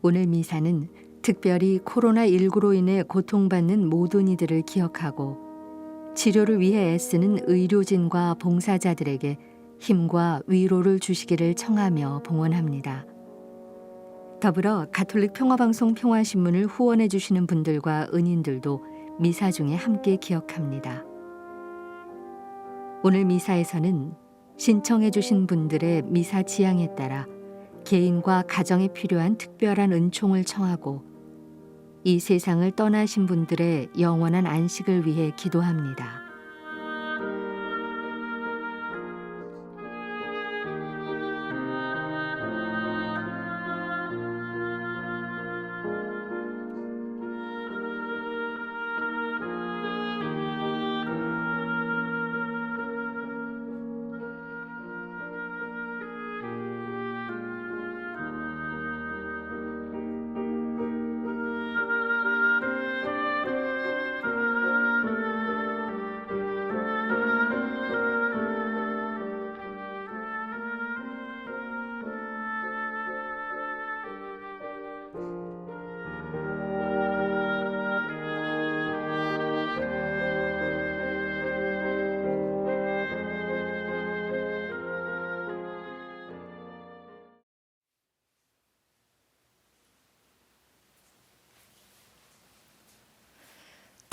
오늘 미사는 특별히 코로나19로 인해 고통받는 모든 이들을 기억하고 치료를 위해 애쓰는 의료진과 봉사자들에게 힘과 위로를 주시기를 청하며 봉헌합니다. 더불어 가톨릭 평화방송 평화신문을 후원해 주시는 분들과 은인들도 미사 중에 함께 기억합니다. 오늘 미사에서는 신청해 주신 분들의 미사 지향에 따라 개인과 가정에 필요한 특별한 은총을 청하고 이 세상을 떠나신 분들의 영원한 안식을 위해 기도합니다.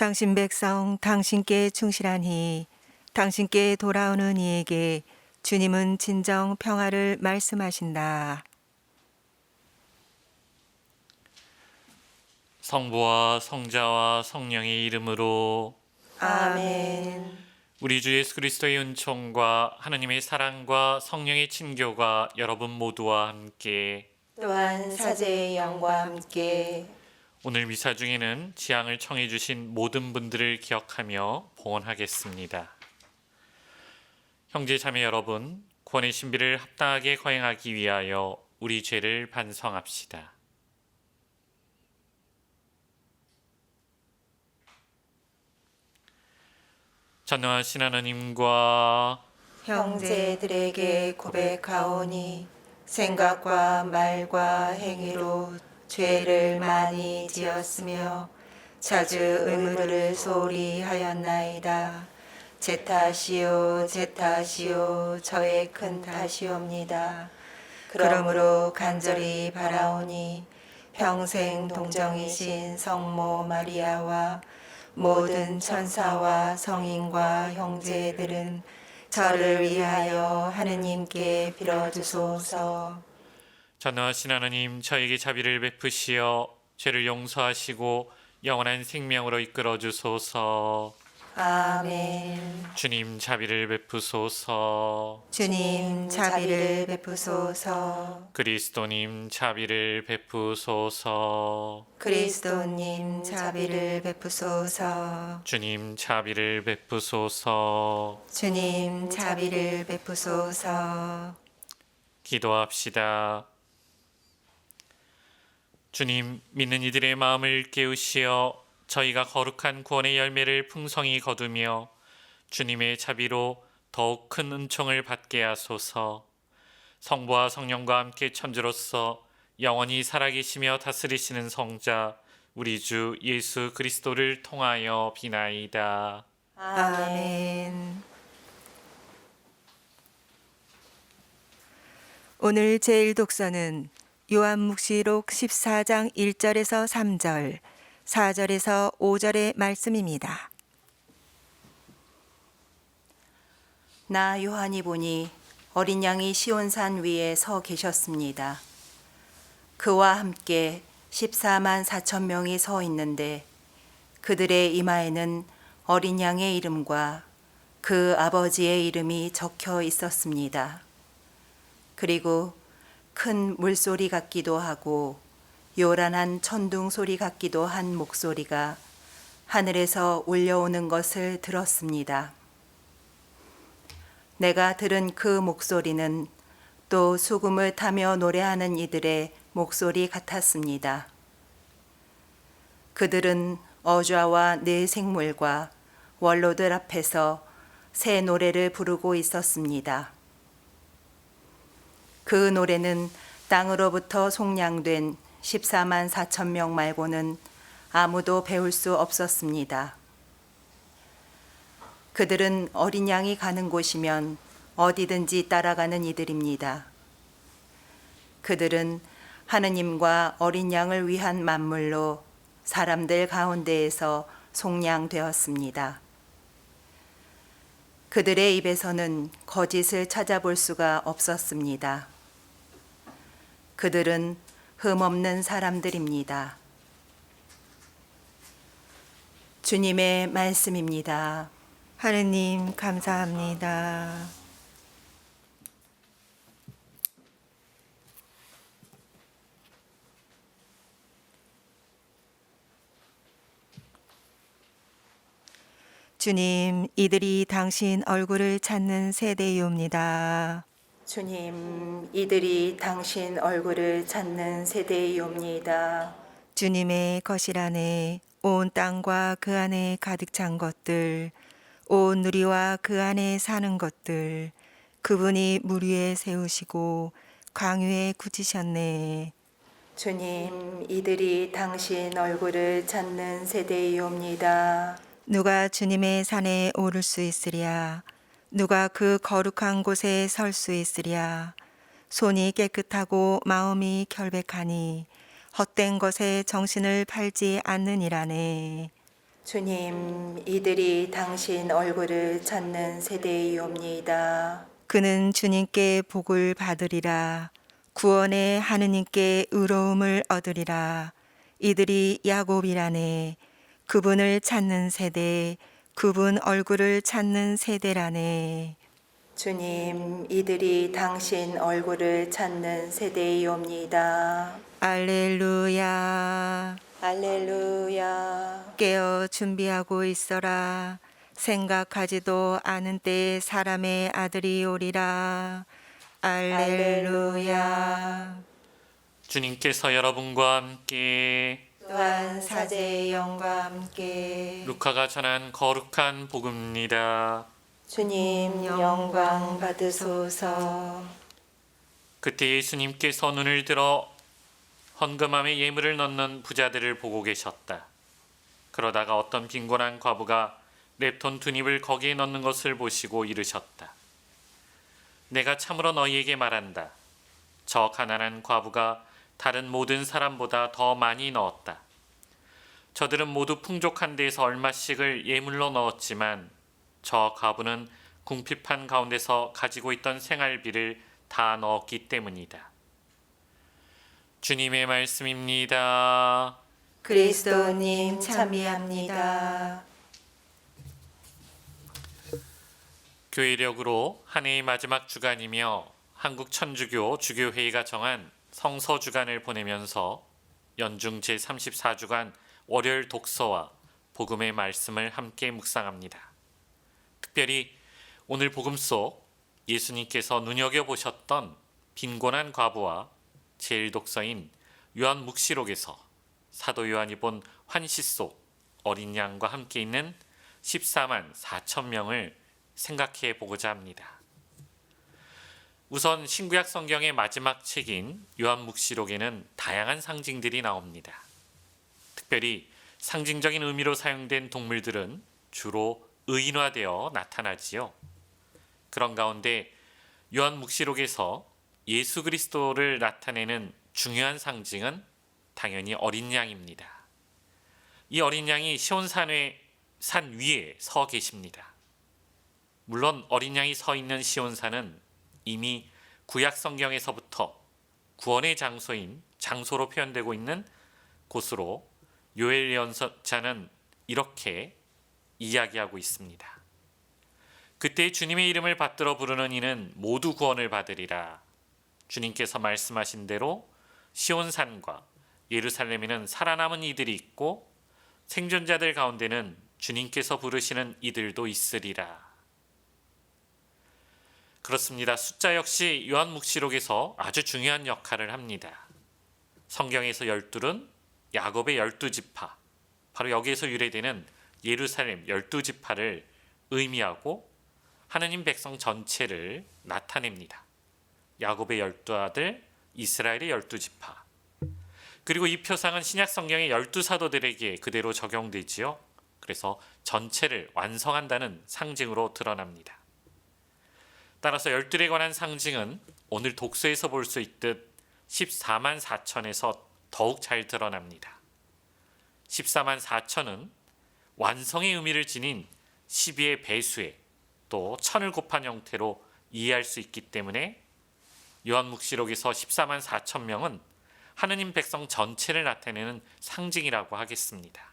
당신 백성 당신께 충실하니 당신께 돌아오는 이에게 주님은 진정 평화를 말씀하신다. 성부와 성자와 성령의 이름으로 아멘. 우리 주 예수 그리스도의 은총과 하나님의 사랑과 성령의 친교가 여러분 모두와 함께 또한 사제의 영과 함께 오늘 미사 중에는 지향을 청해 주신 모든 분들을 기억하며 봉헌하겠습니다. 형제 자매 여러분, 구원의 신비를 합당하게 거행하기 위하여 우리 죄를 반성합시다. 전능하신 하나님과 형제들에게 고백하오니 생각과 말과 행위로 죄를 많이 지었으며 자주 의무를 소홀히 하였나이다. 제 탓이요 제 탓이요 저의 큰 탓이옵니다. 그러므로 간절히 바라오니 평생 동정이신 성모 마리아와 모든 천사와 성인과 형제들은 저를 위하여 하느님께 빌어주소서. 전능하신 하나님, 저에게 자비를 베푸시어 죄를 용서하시고 영원한 생명으로 이끌어 주소서. 아멘. 주님 자비를 베푸소서. 주님 자비를 베푸소서. 그리스도님 자비를 베푸소서. 그리스도님 자비를 베푸소서. 주님 자비를 베푸소서. 주님 자비를 베푸소서. 기도합시다. 주님, 믿는 이들의 마음을 깨우시어 저희가 거룩한 구원의 열매를 풍성히 거두며 주님의 자비로 더욱 큰 은총을 받게 하소서. 성부와 성령과 함께 천주로서 영원히 살아계시며 다스리시는 성자 우리 주 예수 그리스도를 통하여 비나이다. 아멘. 오늘 제1독서는 요한묵시록 14장 1절에서 3절, 4절에서 5절의 말씀입니다. 나 요한이 보니 어린 양이 시온산 위에 서 계셨습니다. 그와 함께 14만 4천 명이 서 있는데 그들의 이마에는 어린 양의 이름과 그 아버지의 이름이 적혀 있었습니다. 그리고 큰 물소리 같기도 하고 요란한 천둥 소리 같기도 한 목소리가 하늘에서 울려오는 것을 들었습니다. 내가 들은 그 목소리는 또 수금을 타며 노래하는 이들의 목소리 같았습니다. 그들은 어좌와 네 생물과 원로들 앞에서 새 노래를 부르고 있었습니다. 그 노래는 땅으로부터 속량된 14만 4천 명 말고는 아무도 배울 수 없었습니다. 그들은 어린 양이 가는 곳이면 어디든지 따라가는 이들입니다. 그들은 하느님과 어린 양을 위한 만물로 사람들 가운데에서 속량되었습니다. 그들의 입에서는 거짓을 찾아볼 수가 없었습니다. 그들은 흠없는 사람들입니다. 주님의 말씀입니다. 하느님 감사합니다. 주님, 이들이 당신 얼굴을 찾는 세대이옵니다. 주님, 이들이 당신 얼굴을 찾는 세대이옵니다. 주님의 거실 안에 온 땅과 그 안에 가득 찬 것들, 온 누리와 그 안에 사는 것들, 그분이 물 위에 세우시고 광 위에 굳히셨네. 주님, 이들이 당신 얼굴을 찾는 세대이옵니다. 누가 주님의 산에 오를 수 있으랴? 누가 그 거룩한 곳에 설 수 있으랴? 손이 깨끗하고 마음이 결백하니 헛된 것에 정신을 팔지 않느니라네. 주님, 이들이 당신 얼굴을 찾는 세대이옵니다. 그는 주님께 복을 받으리라. 구원의 하느님께 의로움을 얻으리라. 이들이 야곱이라네. 그분을 찾는 세대, 그분 얼굴을 찾는 세대라네. 주님, 이들이 당신 얼굴을 찾는 세대이옵니다. 알렐루야. 할렐루야. 깨어 준비하고 있어라. 생각하지도 않은 때에 사람의 아들이 오리라. 알렐루야. 주님께서 여러분과 함께 또한 사제의 영과 함께 루카가 전한 거룩한 복음입니다. 주님, 영광 받으소서. 그때 예수님께서 눈을 들어 헌금함에 예물을 넣는 부자들을 보고 계셨다. 그러다가 어떤 빈곤한 과부가 랩돈 2닙을 거기에 넣는 것을 보시고 이르셨다. 내가 참으로 너희에게 말한다. 저 가난한 과부가 다른 모든 사람보다 더 많이 넣었다. 저들은 모두 풍족한 데에서 얼마씩을 예물로 넣었지만 저 과부는 궁핍한 가운데서 가지고 있던 생활비를 다 넣었기 때문이다. 주님의 말씀입니다. 그리스도님 참여합니다. 교회력으로 한 해의 마지막 주간이며 한국 천주교 주교회의가 정한 성서 주간을 보내면서 연중 제34주간 월요일 독서와 복음의 말씀을 함께 묵상합니다. 특별히 오늘 복음 속 예수님께서 눈여겨보셨던 빈곤한 과부와 제일 독서인 요한 묵시록에서 사도 요한이 본 환시 속 어린 양과 함께 있는 14만 4천 명을 생각해 보고자 합니다. 우선 신구약 성경의 마지막 책인 요한 묵시록에는 다양한 상징들이 나옵니다. 특별히 상징적인 의미로 사용된 동물들은 주로 의인화되어 나타나지요. 그런 가운데 요한 묵시록에서 예수 그리스도를 나타내는 중요한 상징은 당연히 어린 양입니다. 이 어린 양이 시온산 위에 서 계십니다. 물론 어린 양이 서 있는 시온산은 이미 구약 성경에서부터 구원의 장소로 표현되고 있는 곳으로 요엘 예언자는 이렇게 이야기하고 있습니다. 그때 주님의 이름을 받들어 부르는 이는 모두 구원을 받으리라. 주님께서 말씀하신 대로 시온산과 예루살렘에는 살아남은 이들이 있고 생존자들 가운데는 주님께서 부르시는 이들도 있으리라. 그렇습니다. 숫자 역시 요한 묵시록에서 아주 중요한 역할을 합니다. 성경에서 12은 야곱의 12지파, 바로 여기에서 유래되는 예루살렘 12지파를 의미하고 하느님 백성 전체를 나타냅니다. 야곱의 12아들, 이스라엘의 12지파. 그리고 이 표상은 신약 성경의 12사도들에게 그대로 적용되지요. 그래서 전체를 완성한다는 상징으로 드러납니다. 따라서 열둘에 관한 상징은 오늘 독서에서 볼 수 있듯 14만 4천에서 더욱 잘 드러납니다. 14만 4천은 완성의 의미를 지닌 12의 배수에 또 천을 곱한 형태로 이해할 수 있기 때문에 요한묵시록에서 14만 4천 명은 하느님 백성 전체를 나타내는 상징이라고 하겠습니다.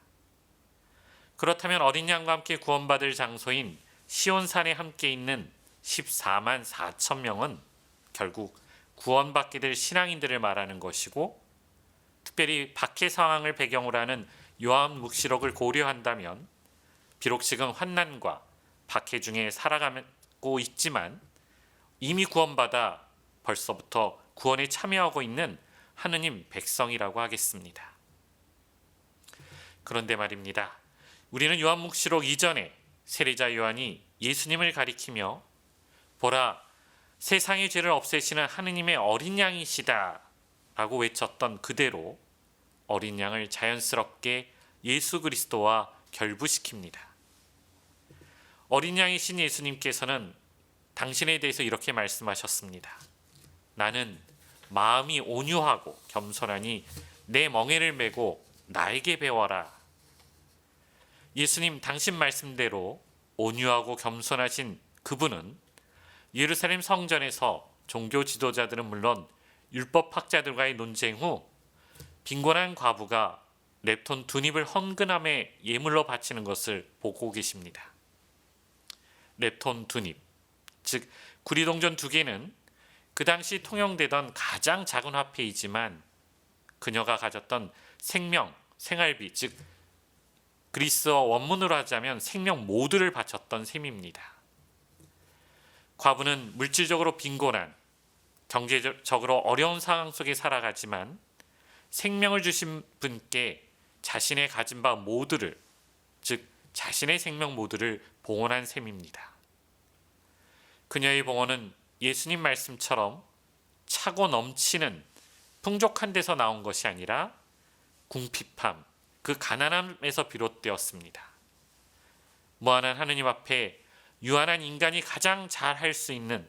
그렇다면 어린 양과 함께 구원받을 장소인 시온산에 함께 있는 14만 4천 명은 결국 구원받게 될 신앙인들을 말하는 것이고, 특별히 박해 상황을 배경으로 하는 요한묵시록을 고려한다면 비록 지금 환난과 박해 중에 살아가고 있지만 이미 구원받아 벌써부터 구원에 참여하고 있는 하느님 백성이라고 하겠습니다. 그런데 말입니다. 우리는 요한묵시록 이전에 세례자 요한이 예수님을 가리키며 보라, 세상의 죄를 없애시는 하느님의 어린 양이시다 라고 외쳤던 그대로 어린 양을 자연스럽게 예수 그리스도와 결부시킵니다. 어린 양이신 예수님께서는 당신에 대해서 이렇게 말씀하셨습니다. 나는 마음이 온유하고 겸손하니 내 멍에를 메고 나에게 배워라. 예수님 당신 말씀대로 온유하고 겸손하신 그분은 예루살렘 성전에서 종교 지도자들은 물론 율법학자들과의 논쟁 후 빈곤한 과부가 렙톤 두 잎을 헌금함에 예물로 바치는 것을 보고 계십니다. 렙톤 두 잎, 즉 구리동전 두 개는 그 당시 통용되던 가장 작은 화폐이지만 그녀가 가졌던 생명, 생활비, 즉 그리스어 원문으로 하자면 생명 모두를 바쳤던 셈입니다. 과부는 물질적으로 빈곤한, 경제적으로 어려운 상황 속에 살아가지만 생명을 주신 분께 자신의 가진 바 모두를, 즉 자신의 생명 모두를 봉헌한 셈입니다. 그녀의 봉헌은 예수님 말씀처럼 차고 넘치는 풍족한 데서 나온 것이 아니라 궁핍함, 그 가난함에서 비롯되었습니다. 무한한 하느님 앞에 유한한 인간이 가장 잘 할 수 있는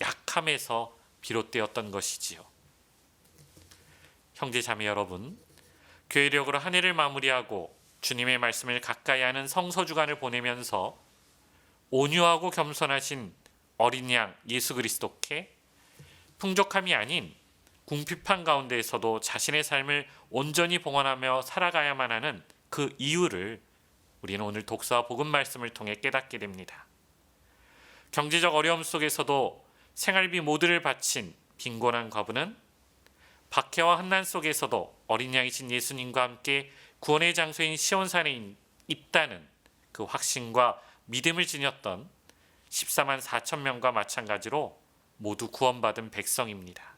약함에서 비롯되었던 것이지요. 형제 자매 여러분, 교회력으로 한 해를 마무리하고 주님의 말씀을 가까이 하는 성서주간을 보내면서 온유하고 겸손하신 어린 양 예수 그리스도께 풍족함이 아닌 궁핍한 가운데에서도 자신의 삶을 온전히 봉헌하며 살아가야만 하는 그 이유를 우리는 오늘 독서와 복음 말씀을 통해 깨닫게 됩니다. 경제적 어려움 속에서도 생활비 모두를 바친 빈곤한 과부는 박해와 환난 속에서도 어린 양이신 예수님과 함께 구원의 장소인 시온산에 있다는 그 확신과 믿음을 지녔던 14만 4천 명과 마찬가지로 모두 구원받은 백성입니다.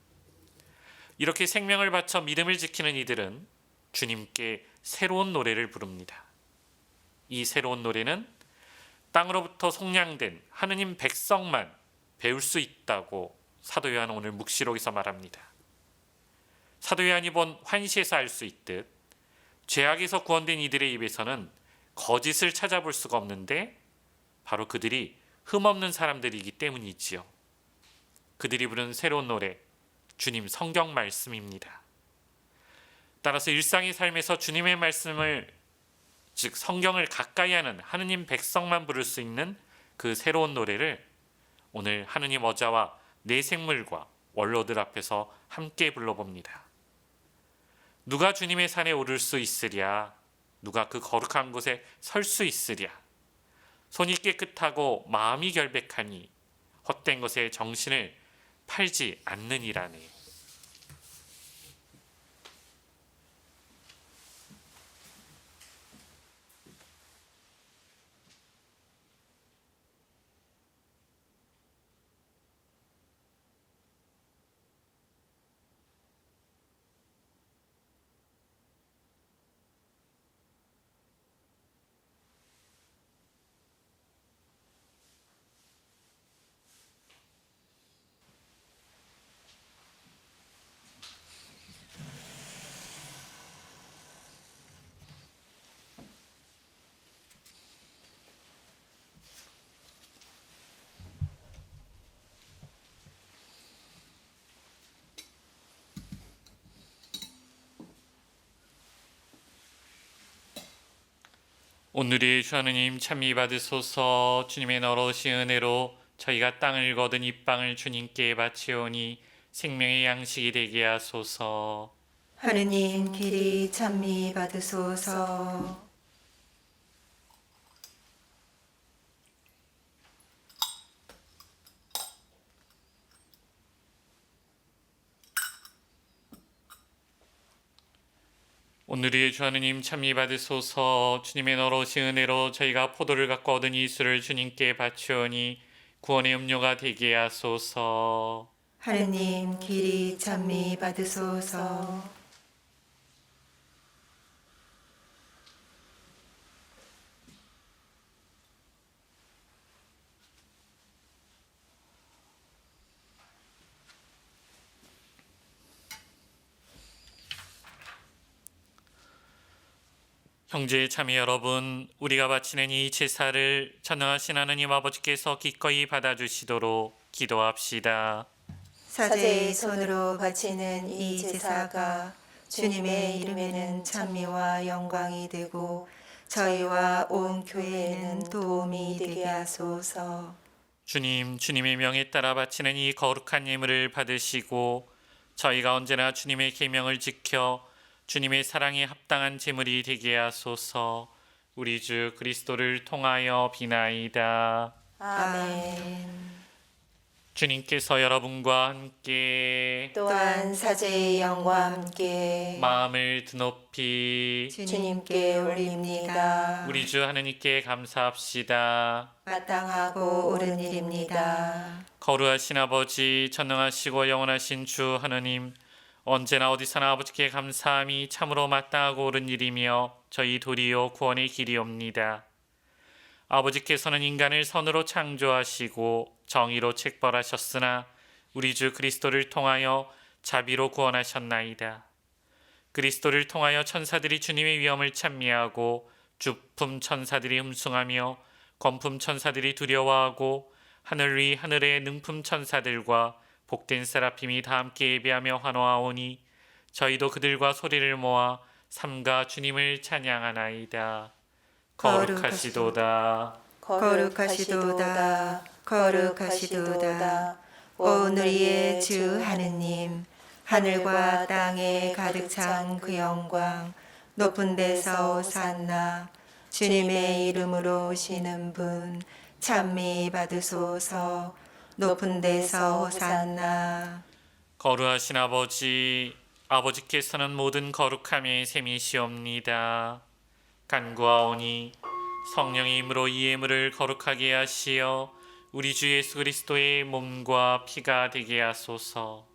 이렇게 생명을 바쳐 믿음을 지키는 이들은 주님께 새로운 노래를 부릅니다. 이 새로운 노래는 땅으로부터 속량된 하느님 백성만 배울 수 있다고 사도 요한은 오늘 묵시록에서 말합니다. 사도 요한이 본 환시에서 알 수 있듯 죄악에서 구원된 이들의 입에서는 거짓을 찾아볼 수가 없는데 바로 그들이 흠없는 사람들이기 때문이지요. 그들이 부른 새로운 노래, 주님 성경 말씀입니다. 따라서 일상의 삶에서 주님의 말씀을, 즉 성경을 가까이 하는 하느님 백성만 부를 수 있는 그 새로운 노래를 오늘 하느님 어자와 내 생물과 원로들 앞에서 함께 불러봅니다. 누가 주님의 산에 오를 수 있으랴? 누가 그 거룩한 곳에 설 수 있으랴? 손이 깨끗하고 마음이 결백하니 헛된 것에 정신을 팔지 않느니라네. 오늘의 주 하느님 찬미 받으소서. 주님의 너러신 은혜로 저희가 땅을 거둔 이 빵을 주님께 바치오니 생명의 양식이 되게 하소서. 하느님 길이 찬미 받으소서. 오늘의 주 하느님 찬미 받으소서. 주님의 너러신 은혜로 저희가 포도를 갖고 얻은 이 술을 주님께 바치오니 구원의 음료가 되게 하소서. 하느님 길이 찬미 받으소서. 형제 자매 여러분, 우리가 바치는 이 제사를 전능하신 하느님 아버지께서 기꺼이 받아주시도록 기도합시다. 사제의 손으로 바치는 이 제사가 주님의 이름에는 찬미와 영광이 되고 저희와 온 교회에는 도움이 되게 하소서. 주님의 명에 따라 바치는 이 거룩한 예물을 받으시고 저희가 언제나 주님의 계명을 지켜 주님의 사랑에 합당한 제물이 되게 하소서. 우리 주 그리스도를 통하여 비나이다. 아멘. 주님께서 여러분과 함께 또한 사제의 영과 함께 마음을 드높이 주님께 올립니다. 우리 주 하느님께 감사합시다. 마땅하고 옳은 일입니다. 거룩하신 아버지, 전능하시고 영원하신 주 하느님, 언제나 어디서나 아버지께 감사함이 참으로 마땅하고 옳은 일이며 저희 도리요 구원의 길이옵니다. 아버지께서는 인간을 선으로 창조하시고 정의로 책벌하셨으나 우리 주 그리스도를 통하여 자비로 구원하셨나이다. 그리스도를 통하여 천사들이 주님의 위엄을 찬미하고 주품 천사들이 흠숭하며 검품 천사들이 두려워하고 하늘 위 하늘의 능품 천사들과 복된 세라핌이 다 함께 예배하며 환호하오니 저희도 그들과 소리를 모아 삼가 주님을 찬양하나이다. 거룩하시도다. 거룩하시도다. 거룩하시도다. 온 우리의 주 하느님, 하늘과 땅에 가득 찬 그 영광, 높은 데서 오산나, 주님의 이름으로 오시는 분, 찬미 받으소서. 높은 데서 오산나. 거룩하신 아버지, 아버지께서는 모든 거룩함의 셈이시옵니다. 간구하오니 성령의 힘으로 이 예물을 거룩하게 하시어 우리 주 예수 그리스도의 몸과 피가 되게 하소서.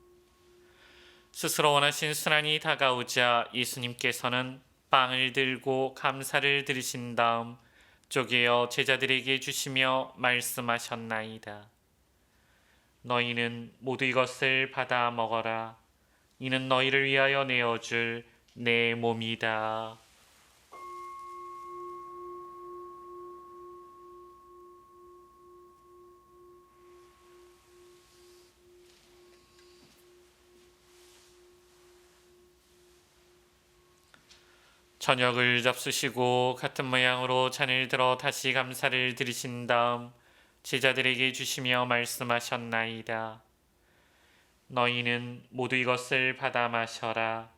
스스로 원하신 순환이 다가오자 예수님께서는 빵을 들고 감사를 드리신 다음 쪼개어 제자들에게 주시며 말씀하셨나이다. 너희는 모두 이것을 받아 먹어라. 이는 너희를 위하여 내어줄 내 몸이다. 저녁을 잡수시고 같은 모양으로 잔을 들어 다시 감사를 드리신 다음 제자들에게 주시며 말씀하셨나이다. 너희는 모두 이것을 받아 마셔라.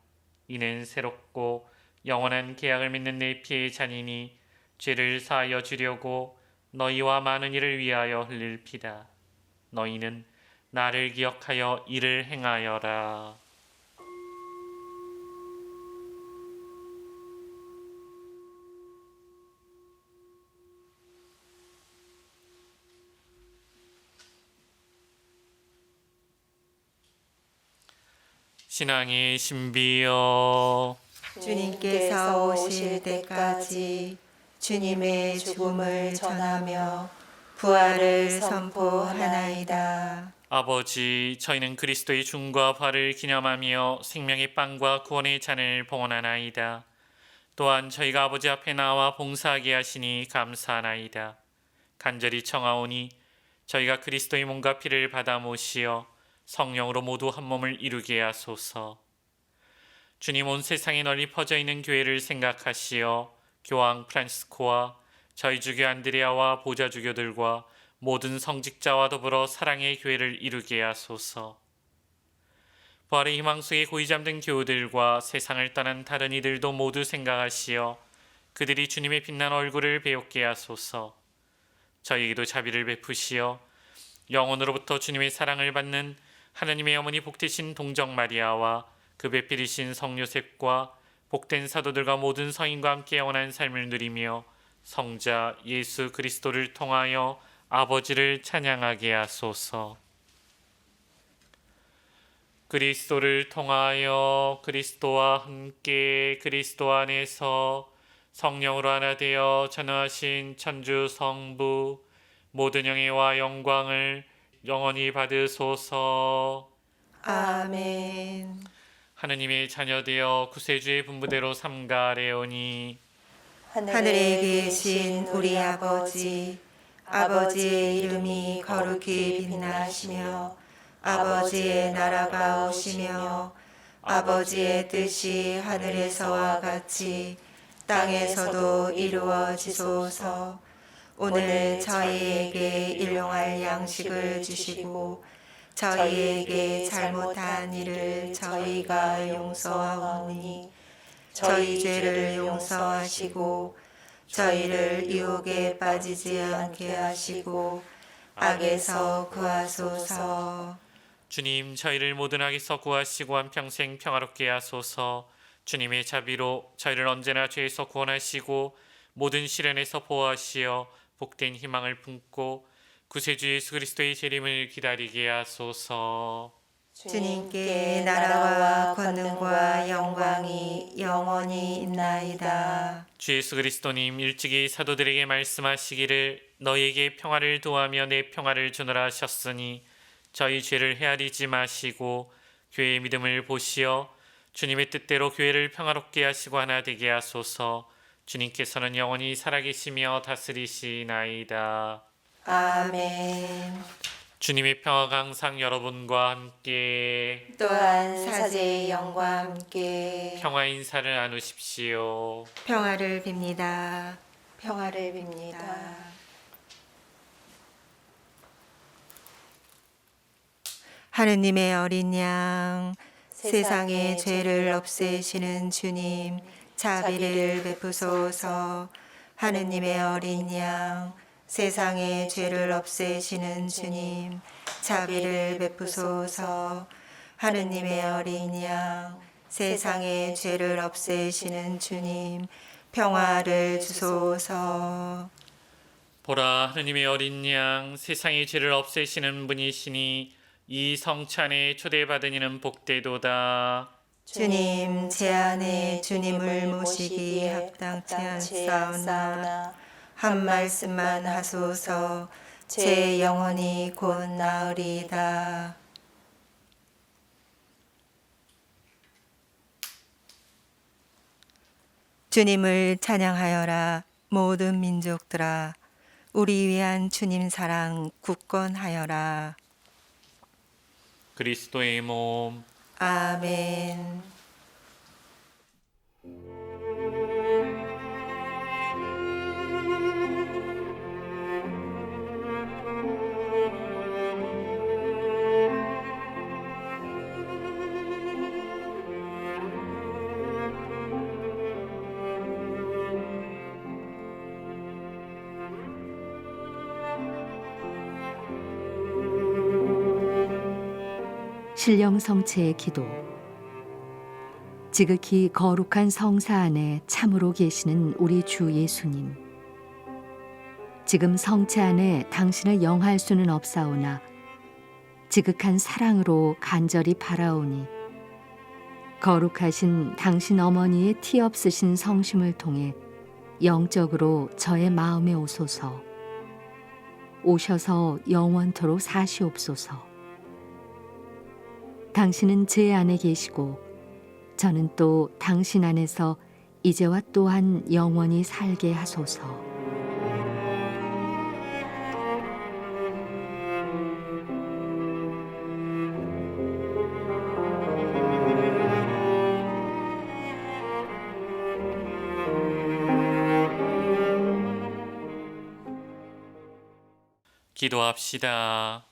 이는 새롭고 영원한 계약을 맺는 내 피의 잔이니 죄를 사하여 주려고 너희와 많은 이를 위하여 흘릴 피다. 너희는 나를 기억하여 이를 행하여라. 신앙의 신비여, 주님께서 오실 때까지 주님의 죽음을 전하며 부활을 선포하나이다. 아버지, 저희는 그리스도의 죽음과 부활을 기념하며 생명의 빵과 구원의 잔을 봉헌하나이다. 또한 저희가 아버지 앞에 나와 봉사하게 하시니 감사하나이다. 간절히 청하오니 저희가 그리스도의 몸과 피를 받아 모시어 성령으로 모두 한 몸을 이루게 하소서. 주님, 온 세상에 널리 퍼져 있는 교회를 생각하시어 교황 프란시스코와 저희 주교 안드레아와 보좌 주교들과 모든 성직자와 더불어 사랑의 교회를 이루게 하소서. 부활의 희망 속에 고이 잠든 교우들과 세상을 떠난 다른 이들도 모두 생각하시어 그들이 주님의 빛난 얼굴을 배우게 하소서. 저희에게도 자비를 베푸시어 영원으로부터 주님의 사랑을 받는 하나님의 어머니 복되신 동정 마리아와 그 배필이신 성 요셉과 복된 사도들과 모든 성인과 함께 영원한 삶을 누리며 성자 예수 그리스도를 통하여 아버지를 찬양하게 하소서. 그리스도를 통하여 그리스도와 함께 그리스도 안에서 성령으로 하나 되어 전능하신 천주 성부 모든 영예와 영광을 영원히 받으소서. 아멘. 하느님의 자녀되어 구세주의 분부대로 삼가래오니 하늘에 계신 우리 아버지, 아버지의 이름이 거룩히 빛나시며 아버지의 나라가 오시며 아버지의 뜻이 하늘에서와 같이 땅에서도 이루어지소서. 오늘 저희에게 일용할 양식을 주시고 저희에게 잘못한 일을 저희가 용서하오니 저희 죄를 용서하시고 저희를 유혹에 빠지지 않게 하시고 악에서 구하소서. 주님, 저희를 모든 악에서 구하시고 한평생 평화롭게 하소서. 주님의 자비로 저희를 언제나 죄에서 구원하시고 모든 시련에서 보호하시어 복된 희망을 품고 구세주 예수 그리스도의 재림을 기다리게 하소서. 주님께 나라와 권능과 영광이 영원히 있나이다. 주 예수 그리스도님 일찍이 사도들에게 말씀하시기를 너희에게 평화를 도하며 내 평화를 주노라 하셨으니 저희 죄를 헤아리지 마시고 교회의 믿음을 보시어 주님의 뜻대로 교회를 평화롭게 하시고 하나 되게 하소서. 주님께서는 영원히 살아계시며 다스리시나이다. 아멘. 주님의 평화가 항상 여러분과 함께 또한 사제의 영과 함께 평화 인사를 나누십시오. 평화를 빕니다. 평화를 빕니다. 하느님의 어린 양, 세상의 죄를 없애시는 주님, 자비를 베푸소서. 하느님의 어린 양, 세상의 죄를 없애시는 주님, 자비를 베푸소서. 하느님의 어린 양, 세상의 죄를 없애시는 주님, 평화를 주소서. 보라, 하느님의 어린 양, 세상의 죄를 없애시는 분이시니 이 성찬에 초대받은 이는 복되도다. 주님, 제 안에 주님을 모시기 합당치 않사오나 한 말씀만 하소서. 제 영혼이 곧 나으리이다. 주님을 찬양하여라 모든 민족들아. 우리 위한 주님 사랑 굳건하여라. 그리스도의 몸 아멘. 신령 성체의 기도. 지극히 거룩한 성사 안에 참으로 계시는 우리 주 예수님. 지금 성체 안에 당신을 영할 수는 없사오나 지극한 사랑으로 간절히 바라오니 거룩하신 당신 어머니의 티 없으신 성심을 통해 영적으로 저의 마음에 오소서. 오셔서 영원토록 사시옵소서. 당신은 제 안에 계시고 저는 또 당신 안에서 이제와 또한 영원히 살게 하소서. 기도합시다.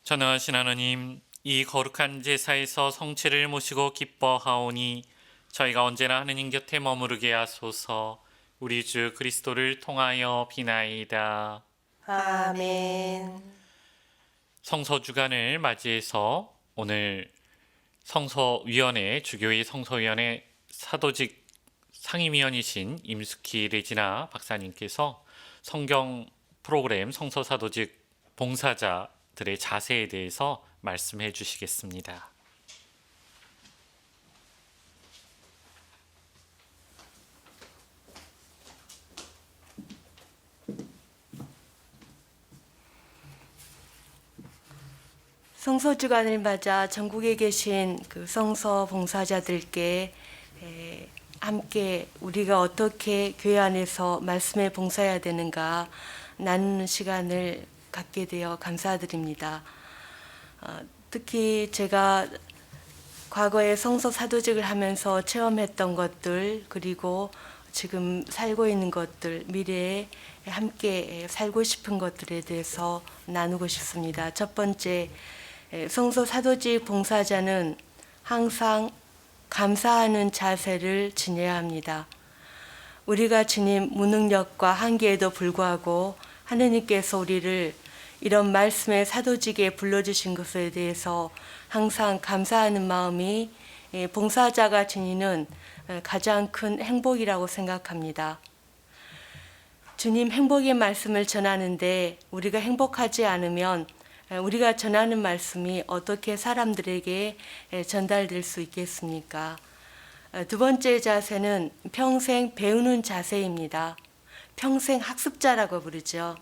전능하신 하나님, 이 거룩한 제사에서 성체를 모시고 기뻐하오니 저희가 언제나 하느님 곁에 머무르게 하소서. 우리 주 그리스도를 통하여 비나이다. 아멘. 성서주간을 맞이해서 오늘 성서위원회, 주교의 성서위원회 사도직 상임위원이신 임숙희 레지나 박사님께서 성경 프로그램 성서사도직 봉사자들의 자세에 대해서 말씀해 주시겠습니다. 성서주간을 맞아 전국에 계신 그 성서 봉사자들께 함께 우리가 어떻게 교회 안에서 말씀에 봉사해야 되는가 나누는 시간을 갖게 되어 감사드립니다. 특히 제가 과거에 성서 사도직을 하면서 체험했던 것들, 그리고 지금 살고 있는 것들, 미래에 함께 살고 싶은 것들에 대해서 나누고 싶습니다. 첫 번째, 성서 사도직 봉사자는 항상 감사하는 자세를 지녀야 합니다. 우리가 지닌 무능력과 한계에도 불구하고 하느님께서 우리를 이런 말씀의 사도직에 불러주신 것에 대해서 항상 감사하는 마음이 봉사자가 지니는 가장 큰 행복이라고 생각합니다. 주님 행복의 말씀을 전하는데 우리가 행복하지 않으면 우리가 전하는 말씀이 어떻게 사람들에게 전달될 수 있겠습니까? 두 번째 자세는 평생 배우는 자세입니다. 평생 학습자라고 부르죠.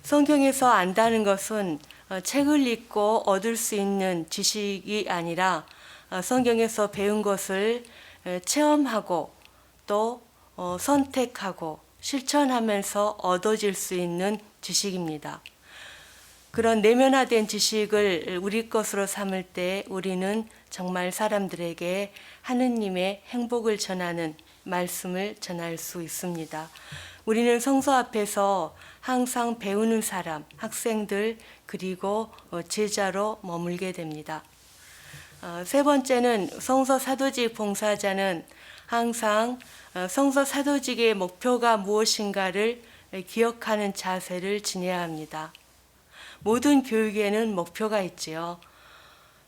성경에서 안다는 것은 책을 읽고 얻을 수 있는 지식이 아니라 성경에서 배운 것을 체험하고 또 선택하고 실천하면서 얻어질 수 있는 지식입니다. 그런 내면화된 지식을 우리 것으로 삼을 때 우리는 정말 사람들에게 하느님의 행복을 전하는 말씀을 전할 수 있습니다. 우리는 성서 앞에서 항상 배우는 사람, 학생들, 그리고 제자로 머물게 됩니다. 세 번째는 성서 사도직 봉사자는 항상 성서 사도직의 목표가 무엇인가를 기억하는 자세를 지녀야 합니다. 모든 교육에는 목표가 있지요.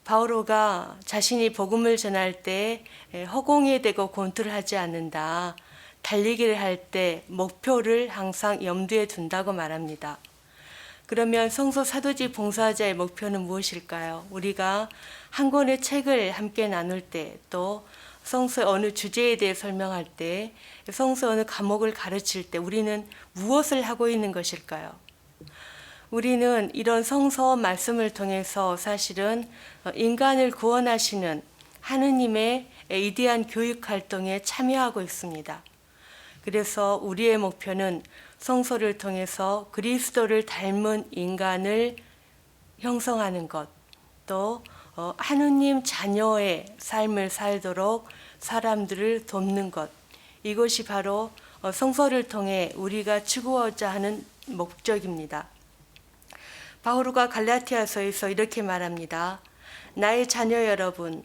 바오로가 자신이 복음을 전할 때 허공에 대고 권투를 하지 않는다. 달리기를 할 때 목표를 항상 염두에 둔다고 말합니다. 그러면 성서 사도직 봉사자의 목표는 무엇일까요? 우리가 한 권의 책을 함께 나눌 때, 또 성서의 어느 주제에 대해 설명할 때, 성서의 어느 과목을 가르칠 때 우리는 무엇을 하고 있는 것일까요? 우리는 이런 성서 말씀을 통해서 사실은 인간을 구원하시는 하느님의 위대한 교육 활동에 참여하고 있습니다. 그래서 우리의 목표는 성서를 통해서 그리스도를 닮은 인간을 형성하는 것, 또 하느님 자녀의 삶을 살도록 사람들을 돕는 것, 이것이 바로 성서를 통해 우리가 추구하고자 하는 목적입니다. 바오로가 갈라티아서에서 이렇게 말합니다. 나의 자녀 여러분,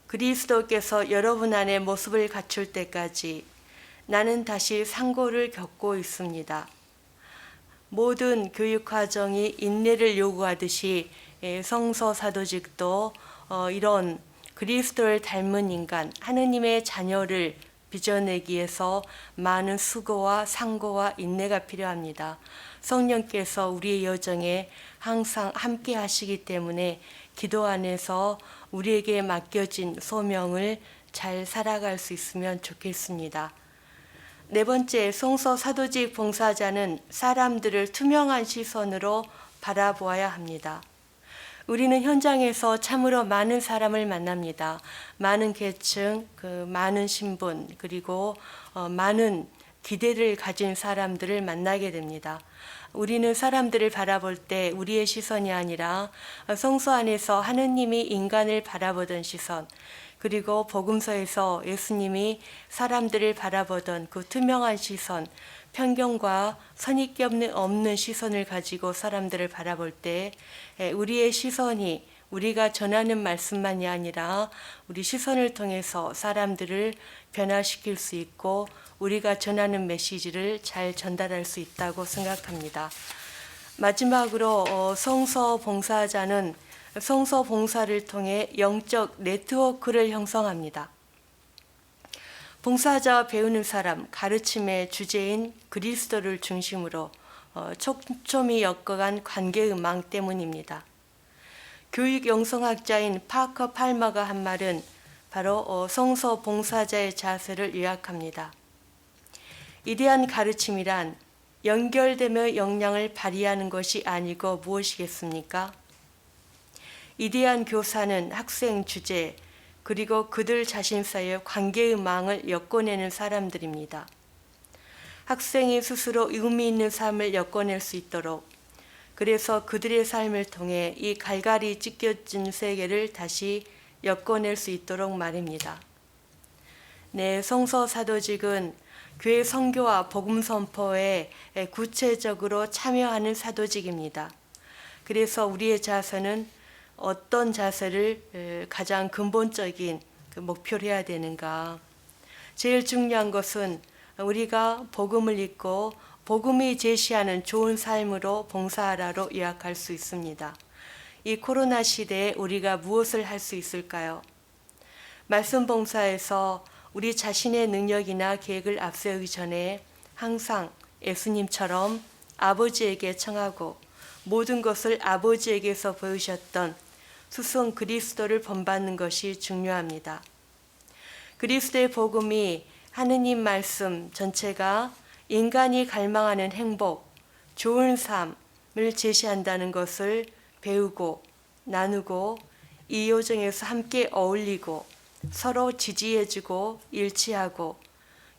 그리스도께서 여러분 안에 모습을 갖출 때까지 나는 다시 상고를 겪고 있습니다. 모든 교육 과정이 인내를 요구하듯이 성서 사도직도 이런 그리스도를 닮은 인간, 하느님의 자녀를 빚어내기 위해서 많은 수고와 상고와 인내가 필요합니다. 성령께서 우리의 여정에 항상 함께 하시기 때문에 기도 안에서 우리에게 맡겨진 소명을 잘 살아갈 수 있으면 좋겠습니다. 네 번째, 성서 사도직 봉사자는 사람들을 투명한 시선으로 바라보아야 합니다. 우리는 현장에서 참으로 많은 사람을 만납니다. 많은 계층, 많은 신분, 그리고 많은 기대를 가진 사람들을 만나게 됩니다. 우리는 사람들을 바라볼 때 우리의 시선이 아니라 성서 안에서 하느님이 인간을 바라보던 시선, 그리고 복음서에서 예수님이 사람들을 바라보던 그 투명한 시선, 편견과 선입견 없는 시선을 가지고 사람들을 바라볼 때 우리의 시선이 우리가 전하는 말씀만이 아니라 우리 시선을 통해서 사람들을 변화시킬 수 있고 우리가 전하는 메시지를 잘 전달할 수 있다고 생각합니다. 마지막으로 성서 봉사자는 성서 봉사를 통해 영적 네트워크를 형성합니다. 봉사자와 배우는 사람, 가르침의 주제인 그리스도를 중심으로 촘촘히 엮어간 관계음망 때문입니다. 교육 영성학자인 파커 팔머가 한 말은 바로 성서 봉사자의 자세를 요약합니다. 이대한 가르침이란 연결되며 역량을 발휘하는 것이 아니고 무엇이겠습니까? 이대한 교사는 학생 주제 그리고 그들 자신 사이의 관계음망을 엮어내는 사람들입니다. 학생이 스스로 의미 있는 삶을 엮어낼 수 있도록 그래서 그들의 삶을 통해 이 갈갈이 찢겨진 세계를 다시 엮어낼 수 있도록 말입니다. 네, 성서 사도직은 교회 선교와 복음 선포에 구체적으로 참여하는 사도직입니다. 그래서 우리의 자세는 어떤 자세를 가장 근본적인 목표로 해야 되는가? 제일 중요한 것은 우리가 복음을 읽고 복음이 제시하는 좋은 삶으로 봉사하라로 요약할 수 있습니다. 이 코로나 시대에 우리가 무엇을 할 수 있을까요? 말씀 봉사에서 우리 자신의 능력이나 계획을 앞세우기 전에 항상 예수님처럼 아버지에게 청하고 모든 것을 아버지에게서 보이셨던 스승 그리스도를 본받는 것이 중요합니다. 그리스도의 복음이 하느님 말씀 전체가 인간이 갈망하는 행복, 좋은 삶을 제시한다는 것을 배우고 나누고 이 요정에서 함께 어울리고 서로 지지해주고 일치하고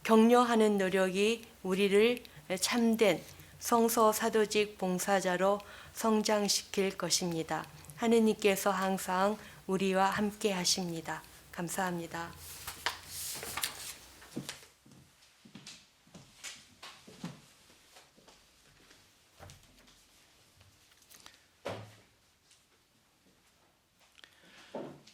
격려하는 노력이 우리를 참된 성서 사도직 봉사자로 성장시킬 것입니다. 하느님께서 항상 우리와 함께 하십니다. 감사합니다.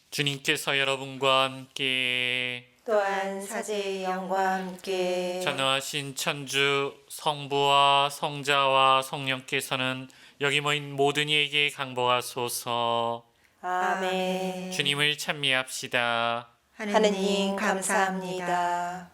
주님께서 여러분과 함께 또한 사제의 영과 함께 전능하신 천주 성부와 성자와 성령께서는 여기 모인 모든 이에게 강복하소서. 아멘. 주님을 찬미합시다. 하느님 감사합니다.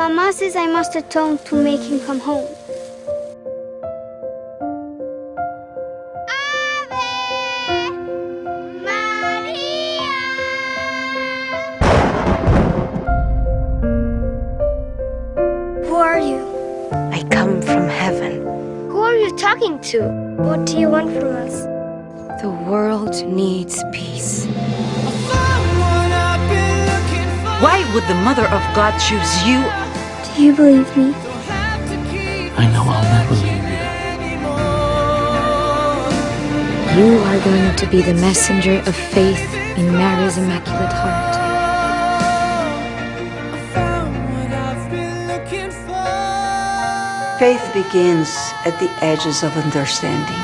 Mama says I must atone to make him come home. Ave Maria. Who are you? I come from heaven. Who are you talking to? What do you want from us? The world needs peace. Why would the Mother of God choose you? Do you believe me? I know I'll never leave you. You are going to be the messenger of faith in Mary's Immaculate Heart. Faith begins at the edges of understanding.